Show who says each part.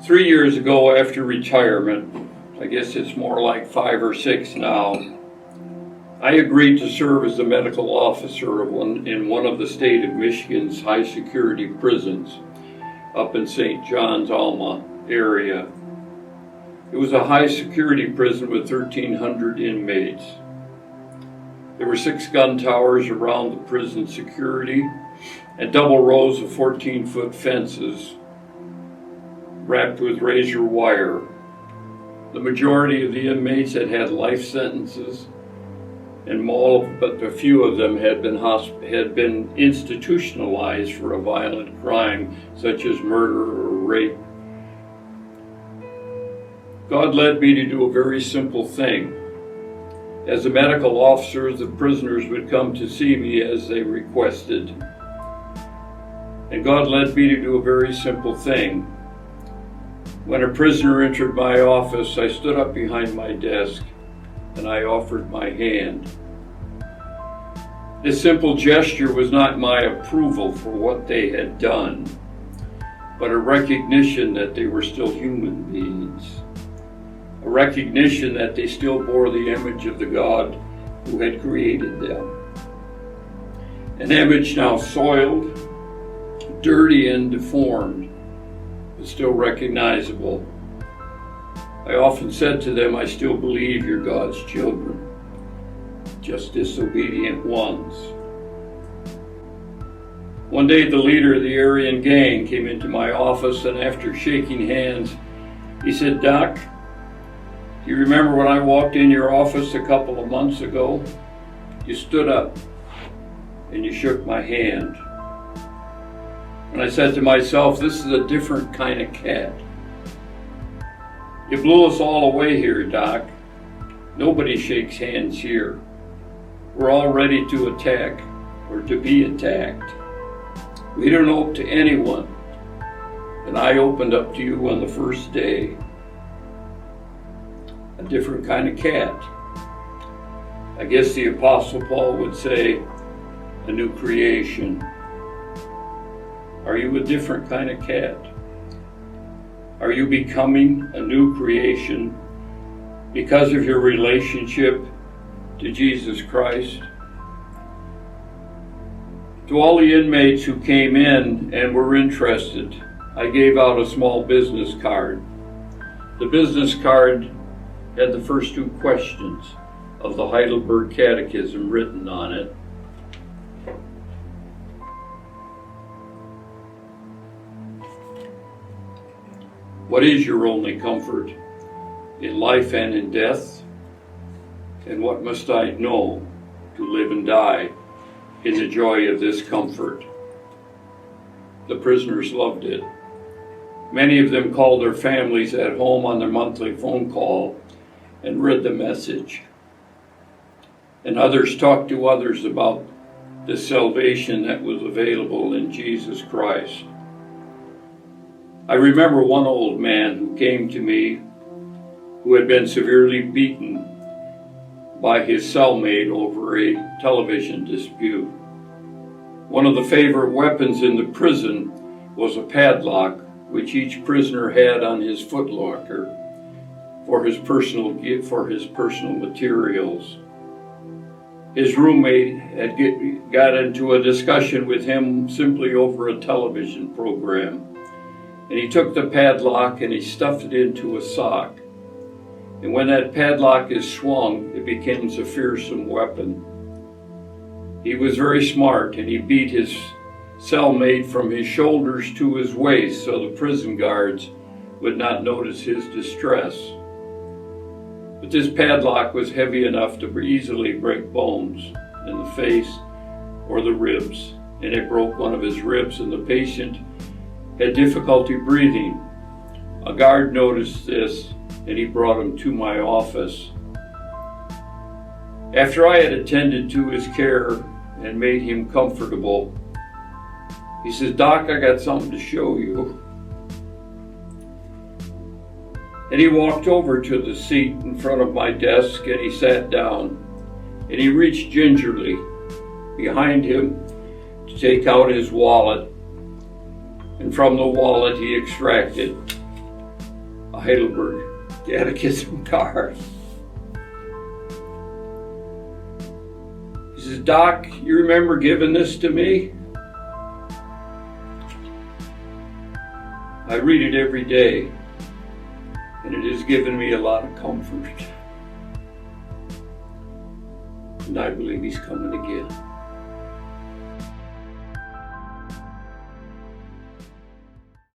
Speaker 1: 3 years ago, after retirement, I guess it's more like 5 or 6 now, I agreed to serve as a medical officer in one of the state of Michigan's high security prisons up in St. John's, Alma area. It was a high security prison with 1,300 inmates. There were 6 gun towers around the prison security and double rows of 14-foot fences wrapped with razor wire. The majority of the inmates had life sentences, and but a few of them had been institutionalized for a violent crime such as murder or rape. God led me to do a very simple thing. As a medical officer, the prisoners would come to see me as they requested. And God led me to do a very simple thing. When a prisoner entered my office, I stood up behind my desk and I offered my hand. This simple gesture was not my approval for what they had done, but a recognition that they were still human beings. A recognition that they still bore the image of the God who had created them. An image now soiled, dirty, and deformed, but still recognizable. I often said to them, I still believe you're God's children, just disobedient ones. One day the leader of the Aryan gang came into my office, and after shaking hands, he said, "Doc, do you remember when I walked in your office a couple of months ago? You stood up and you shook my hand." And I said to myself, this is a different kind of cat. You blew us all away here, Doc. Nobody shakes hands here. We're all ready to attack or to be attacked. We don't open to anyone. And I opened up to you on the first day. A different kind of cat. I guess the Apostle Paul would say, a new creation. Are you a different kind of cat? Are you becoming a new creation because of your relationship to Jesus Christ? To all the inmates who came in and were interested, I gave out a small business card. The business card had the first 2 questions of the Heidelberg Catechism written on it. What is your only comfort in life and in death? And what must I know to live and die in the joy of this comfort? The prisoners loved it. Many of them called their families at home on their monthly phone call and read the message. And others talked to others about the salvation that was available in Jesus Christ. I remember one old man who came to me who had been severely beaten by his cellmate over a television dispute. One of the favorite weapons in the prison was a padlock which each prisoner had on his footlocker for his personal materials. His roommate had got into a discussion with him simply over a television program. And he took the padlock and he stuffed it into a sock. And when that padlock is swung, it becomes a fearsome weapon. He was very smart, and he beat his cellmate from his shoulders to his waist so the prison guards would not notice his distress. But this padlock was heavy enough to easily break bones in the face or the ribs, and it broke one of his ribs, and the patient had difficulty breathing. A guard noticed this, and he brought him to my office. After I had attended to his care and made him comfortable, he says, "Doc, I got something to show you." And he walked over to the seat in front of my desk, and he sat down, and he reached gingerly behind him to take out his wallet. And from the wallet he extracted a Heidelberg Catechism card. He says, "Doc, you remember giving this to me? I read it every day, and it has given me a lot of comfort. And I believe he's coming again."